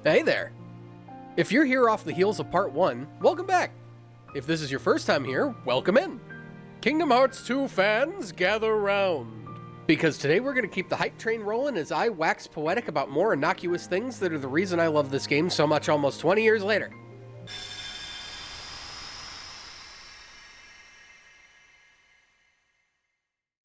Hey there! If you're here off the heels of Part 1, welcome back! If this is your first time here, welcome in! Kingdom Hearts 2 fans, gather around! Because today we're going to keep the hype train rolling as I wax poetic about more innocuous things that are the reason I love this game so much almost 20 years later.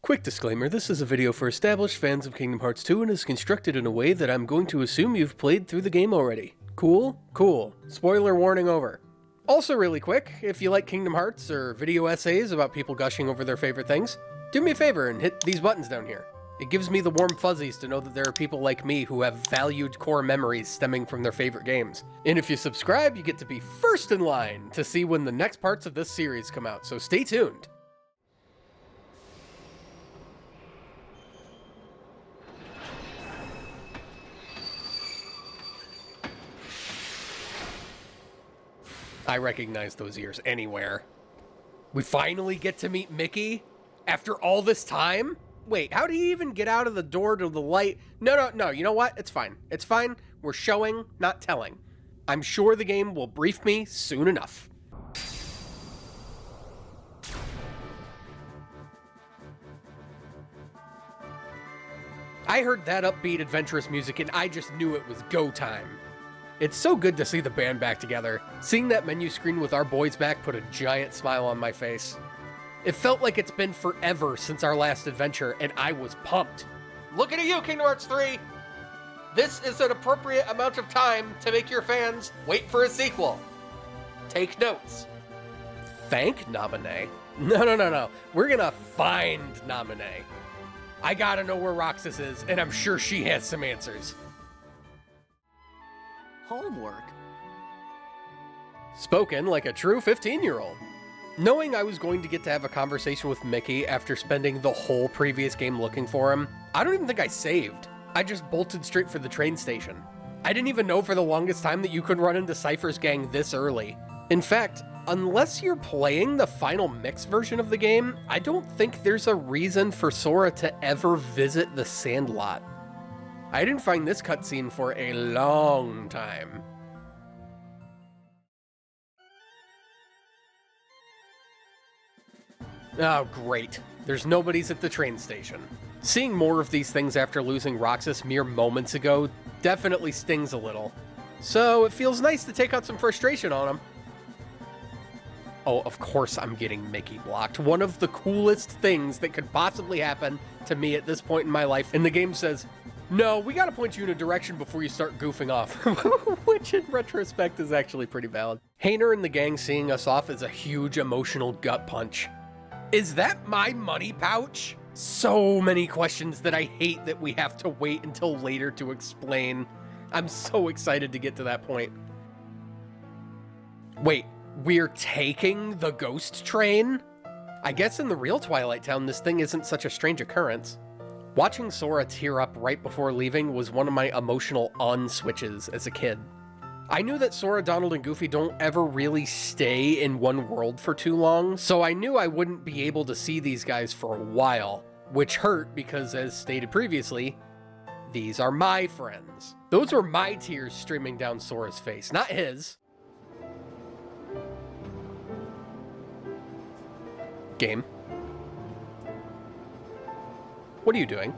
Quick disclaimer, this is a video for established fans of Kingdom Hearts 2 and is constructed in a way that I'm going to assume you've played through the game already. Cool? Cool. Spoiler warning over. Also really quick, if you like Kingdom Hearts or video essays about people gushing over their favorite things, do me a favor and hit these buttons down here. It gives me the warm fuzzies to know that there are people like me who have valued core memories stemming from their favorite games. And if you subscribe, you get to be first in line to see when the next parts of this series come out, so stay tuned. I recognize those ears anywhere. We finally get to meet Mickey after all this time? Wait, how did he even get out of the door to the light? No, you know what? It's fine. It's fine. We're showing, not telling. I'm sure the game will brief me soon enough. I heard that upbeat, adventurous music and I just knew it was go time. It's so good to see the band back together. Seeing that menu screen with our boys back put a giant smile on my face. It felt like it's been forever since our last adventure, and I was pumped. Looking at you, Kingdom Hearts 3! This is an appropriate amount of time to make your fans wait for a sequel. Take notes. Thank Naminé? No. We're gonna find Naminé. I gotta know where Roxas is, and I'm sure she has some answers. Homework? Spoken like a true 15-year-old. Knowing I was going to get to have a conversation with Mickey after spending the whole previous game looking for him, I don't even think I saved. I just bolted straight for the train station. I didn't even know for the longest time that you could run into Cypher's gang this early. In fact, unless you're playing the final mix version of the game, I don't think there's a reason for Sora to ever visit the Sandlot. I didn't find this cutscene for a long time. Oh, great. There's nobody's at the train station. Seeing more of these things after losing Roxas mere moments ago definitely stings a little. So it feels nice to take out some frustration on him. Oh, of course I'm getting Mickey blocked. One of the coolest things that could possibly happen to me at this point in my life. And the game says, no, we gotta point you in a direction before you start goofing off. Which in retrospect is actually pretty valid. Hayner and the gang seeing us off is a huge emotional gut punch. Is that my money pouch? So many questions that I hate that we have to wait until later to explain. I'm so excited to get to that point. Wait, we're taking the ghost train? I guess in the real Twilight Town, this thing isn't such a strange occurrence. Watching Sora tear up right before leaving was one of my emotional on-switches as a kid. I knew that Sora, Donald, and Goofy don't ever really stay in one world for too long, so I knew I wouldn't be able to see these guys for a while, which hurt because, as stated previously, these are my friends. Those were my tears streaming down Sora's face, not his. Game. What are you doing?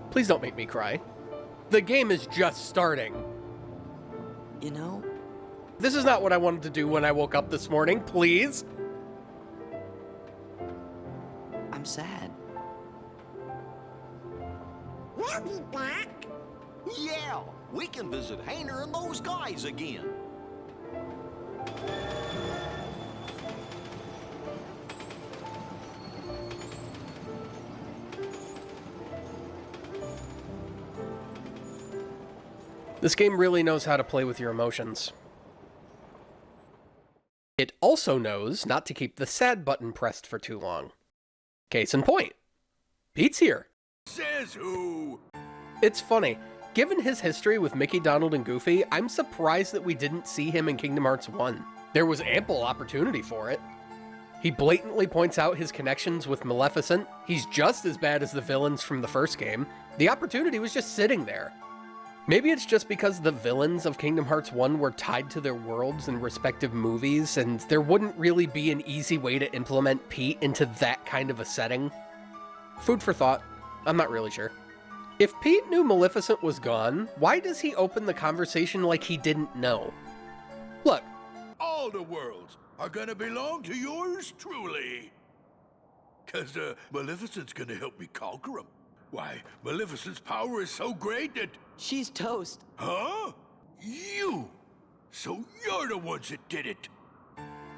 Please don't make me cry. The game is just starting. You know? This is not what I wanted to do when I woke up this morning, please. I'm sad. We'll be back. Yeah, we can visit Hayner and those guys again. This game really knows how to play with your emotions. It also knows not to keep the sad button pressed for too long. Case in point, Pete's here. Says who? It's funny, given his history with Mickey, Donald, and Goofy, I'm surprised that we didn't see him in Kingdom Hearts 1. There was ample opportunity for it. He blatantly points out his connections with Maleficent. He's just as bad as the villains from the first game. The opportunity was just sitting there. Maybe it's just because the villains of Kingdom Hearts 1 were tied to their worlds and respective movies, and there wouldn't really be an easy way to implement Pete into that kind of a setting. Food for thought. I'm not really sure. If Pete knew Maleficent was gone, why does he open the conversation like he didn't know? Look. All the worlds are gonna belong to yours truly. 'Cause Maleficent's gonna help me conquer them. Why, Maleficent's power is so great that... She's toast. Huh? You! So you're the ones that did it.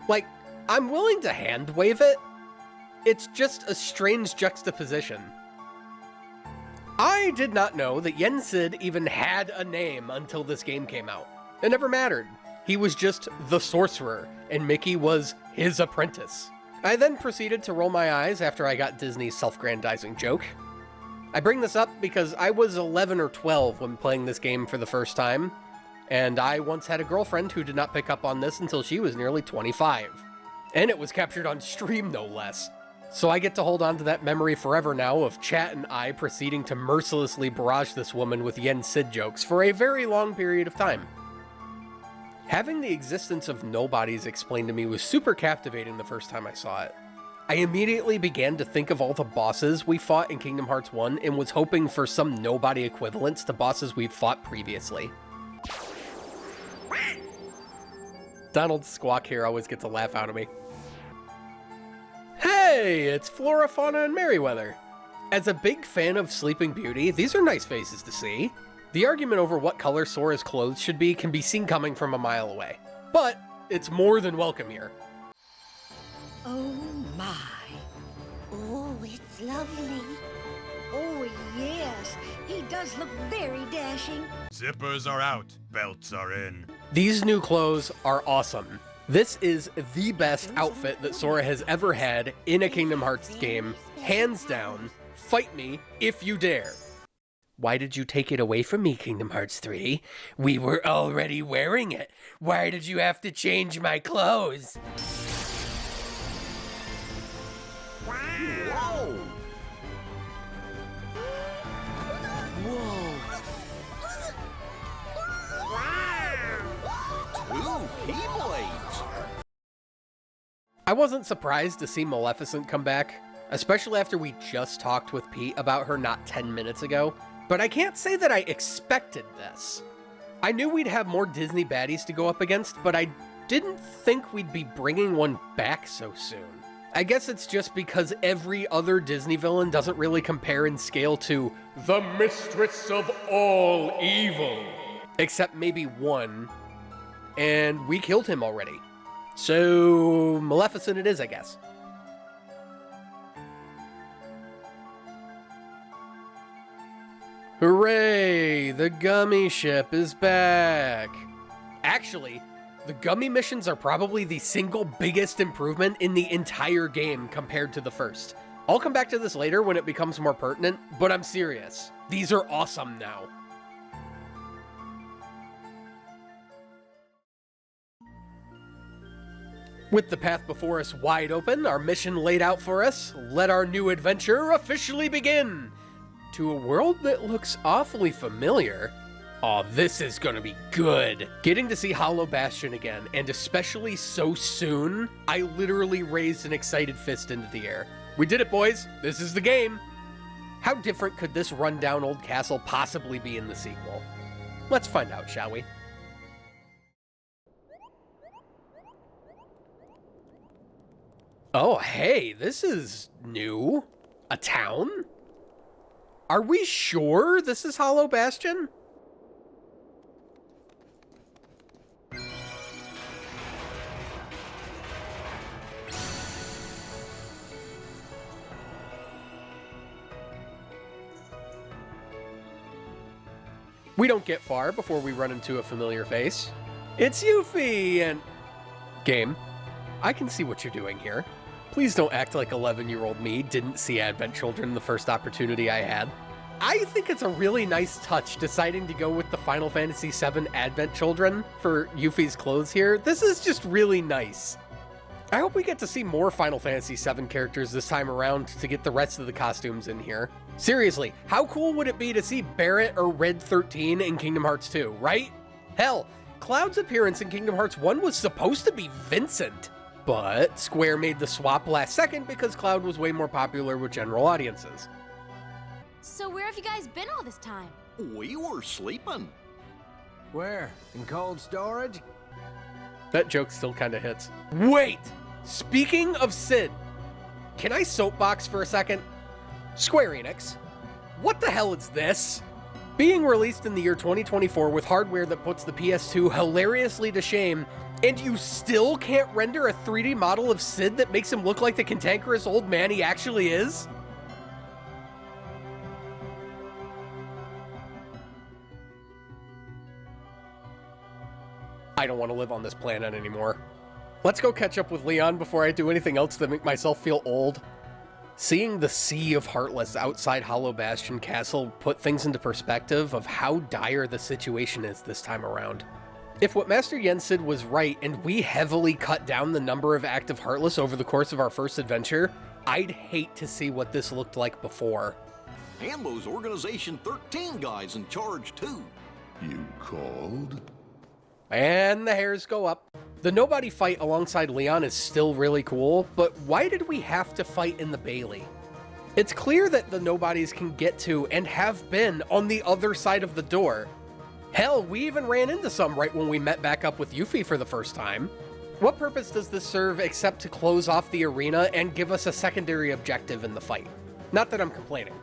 Like, I'm willing to hand wave it. It's just a strange juxtaposition. I did not know that Yen Sid even had a name until this game came out. It never mattered. He was just the sorcerer, and Mickey was his apprentice. I then proceeded to roll my eyes after I got Disney's self-grandizing joke. I bring this up because I was 11 or 12 when playing this game for the first time, and I once had a girlfriend who did not pick up on this until she was nearly 25. And it was captured on stream, no less. So I get to hold on to that memory forever now of Chat and I proceeding to mercilessly barrage this woman with Yen Sid jokes for a very long period of time. Having the existence of nobodies explained to me was super captivating the first time I saw it. I immediately began to think of all the bosses we fought in Kingdom Hearts 1 and was hoping for some nobody equivalents to bosses we'd fought previously. Donald's squawk here always gets a laugh out of me. Hey, it's Flora, Fauna, and Merryweather. As a big fan of Sleeping Beauty, these are nice faces to see. The argument over what color Sora's clothes should be can be seen coming from a mile away. But it's more than welcome here. Oh my. Oh, it's lovely. Oh yes, he does look very dashing. Zippers are out, belts are in. These new clothes are awesome. This is the best outfit that Sora has ever had in a Kingdom Hearts game. Hands down. Fight me if you dare. Why did you take it away from me, Kingdom Hearts 3? We were already wearing it. Why did you have to change my clothes? Whoa! Two Keyblades! I wasn't surprised to see Maleficent come back, especially after we just talked with Pete about her not 10 minutes ago, but I can't say that I expected this. I knew we'd have more Disney baddies to go up against, but I didn't think we'd be bringing one back so soon. I guess it's just because every other Disney villain doesn't really compare in scale to the mistress of all evil. Except maybe one, and we killed him already. So, Maleficent it is, I guess. Hooray! The gummy ship is back! Actually, the gummy missions are probably the single biggest improvement in the entire game compared to the first. I'll come back to this later when it becomes more pertinent, but I'm serious. These are awesome now. With the path before us wide open, our mission laid out for us, let our new adventure officially begin! To a world that looks awfully familiar. Aw, this is gonna be good. Getting to see Hollow Bastion again, and especially so soon, I literally raised an excited fist into the air. We did it, boys. This is the game. How different could this rundown old castle possibly be in the sequel? Let's find out, shall we? Oh, hey, this is new. A town? Are we sure this is Hollow Bastion? We don't get far before we run into a familiar face. It's Yuffie and... Game, I can see what you're doing here. Please don't act like 11-year-old me didn't see Advent Children the first opportunity I had. I think it's a really nice touch deciding to go with the Final Fantasy VII Advent Children for Yuffie's clothes here. This is just really nice. I hope we get to see more Final Fantasy VII characters this time around to get the rest of the costumes in here. Seriously, how cool would it be to see Barret or Red 13 in Kingdom Hearts 2, right? Hell, Cloud's appearance in Kingdom Hearts 1 was supposed to be Vincent. But Square made the swap last second because Cloud was way more popular with general audiences. So where have you guys been all this time? We were sleeping. Where? In cold storage? That joke still kinda hits. Wait! Speaking of Sid, can I soapbox for a second? Square Enix, what the hell is this? Being released in the year 2024 with hardware that puts the PS2 hilariously to shame, and you still can't render a 3D model of Sid that makes him look like the cantankerous old man he actually is? I don't want to live on this planet anymore. Let's go catch up with Leon before I do anything else to make myself feel old. Seeing the sea of Heartless outside Hollow Bastion Castle put things into perspective of how dire the situation is this time around. If what Master Yensid was right and we heavily cut down the number of active Heartless over the course of our first adventure, I'd hate to see what this looked like before. And those Organization 13 guys in charge, too. You called? And the hairs go up. The nobody fight alongside Leon is still really cool, but why did we have to fight in the Bailey? It's clear that the nobodies can get to and have been on the other side of the door. Hell, we even ran into some right when we met back up with Yuffie for the first time. What purpose does this serve except to close off the arena and give us a secondary objective in the fight? Not that I'm complaining.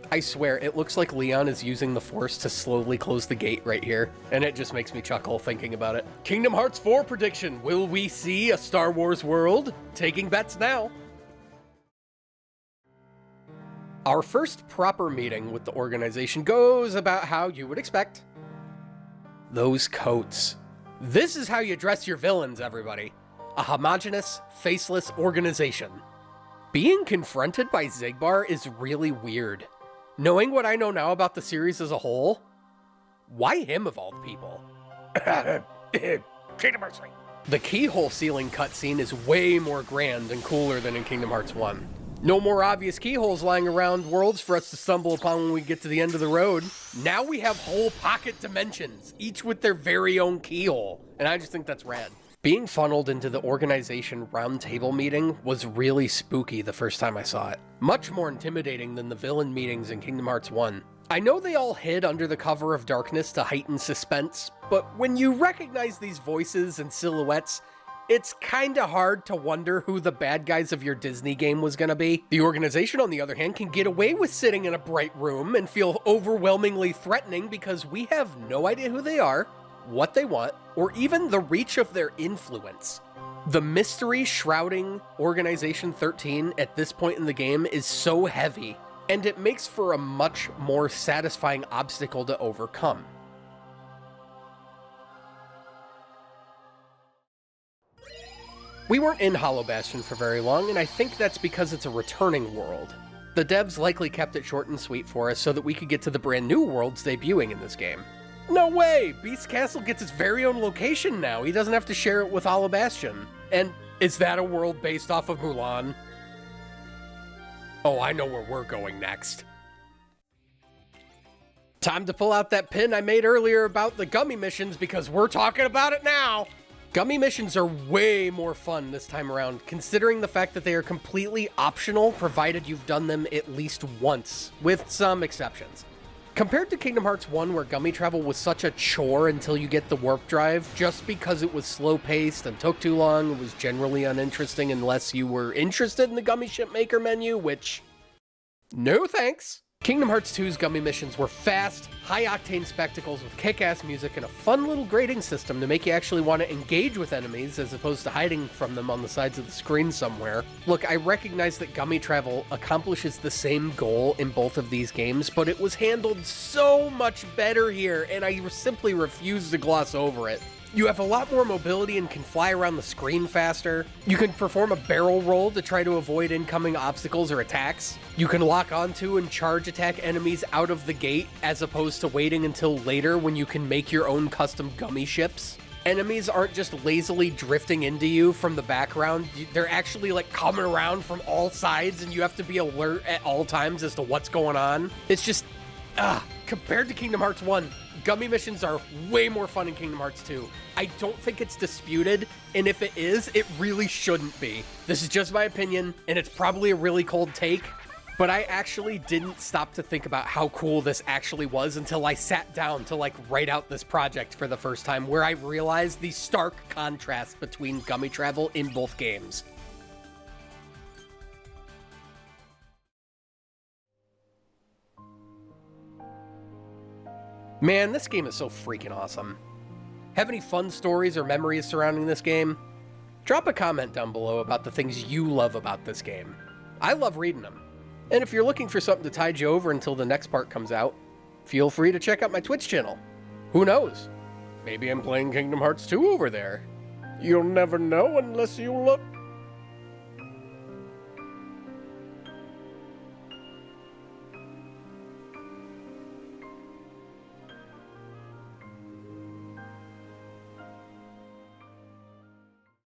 I swear, it looks like Leon is using the Force to slowly close the gate right here, and it just makes me chuckle thinking about it. Kingdom Hearts 4 prediction. Will we see a Star Wars world? Taking bets now. Our first proper meeting with the organization goes about how you would expect. Those coats. This is how you dress your villains, everybody. A homogeneous, faceless organization. Being confronted by Xigbar is really weird. Knowing what I know now about the series as a whole, why him of all people? Kingdom Hearts 3. The keyhole ceiling cutscene is way more grand and cooler than in Kingdom Hearts 1. No more obvious keyholes lying around worlds for us to stumble upon when we get to the end of the road. Now we have whole pocket dimensions, each with their very own keyhole, and I just think that's rad. Being funneled into the organization roundtable meeting was really spooky the first time I saw it. Much more intimidating than the villain meetings in Kingdom Hearts 1. I know they all hid under the cover of darkness to heighten suspense, but when you recognize these voices and silhouettes, it's kinda hard to wonder who the bad guys of your Disney game was gonna be. The organization, on the other hand, can get away with sitting in a bright room and feel overwhelmingly threatening because we have no idea who they are, what they want, or even the reach of their influence. The mystery shrouding Organization 13 at this point in the game is so heavy, and it makes for a much more satisfying obstacle to overcome. We weren't in Hollow Bastion for very long, and I think that's because it's a returning world. The devs likely kept it short and sweet for us so that we could get to the brand new worlds debuting in this game. No way! Beast Castle gets its very own location now. He doesn't have to share it with Hollow Bastion. And is that a world based off of Mulan? Oh, I know where we're going next. Time to pull out that pin I made earlier about the gummy missions because we're talking about it now! Gummy missions are way more fun this time around, considering the fact that they are completely optional provided you've done them at least once, with some exceptions. Compared to Kingdom Hearts 1, where gummy travel was such a chore until you get the warp drive, just because it was slow-paced and took too long, it was generally uninteresting unless you were interested in the gummy ship maker menu, which... no thanks! Kingdom Hearts 2's gummy missions were fast, high-octane spectacles with kick-ass music and a fun little grading system to make you actually want to engage with enemies as opposed to hiding from them on the sides of the screen somewhere. Look, I recognize that gummy travel accomplishes the same goal in both of these games, but it was handled so much better here, and I simply refuse to gloss over it. You have a lot more mobility and can fly around the screen faster. You can perform a barrel roll to try to avoid incoming obstacles or attacks. You can lock onto and charge attack enemies out of the gate as opposed to waiting until later when you can make your own custom gummy ships. enemies aren't just lazily drifting into you from the background. They're actually like coming around from all sides, and you have to be alert at all times as to what's going on. It's just, compared to Kingdom Hearts 1, gummy missions are way more fun in Kingdom Hearts 2. I don't think it's disputed, and if it is, it really shouldn't be. This is just my opinion, and it's probably a really cold take, but I actually didn't stop to think about how cool this actually was until I sat down to like write out this project for the first time, where I realized the stark contrast between gummy travel in both games. Man, this game is so freaking awesome. Have any fun stories or memories surrounding this game? Drop a comment down below about the things you love about this game. I love reading them. And if you're looking for something to tide you over until the next part comes out, feel free to check out my Twitch channel. Who knows? Maybe I'm playing Kingdom Hearts 2 over there. You'll never know unless you look.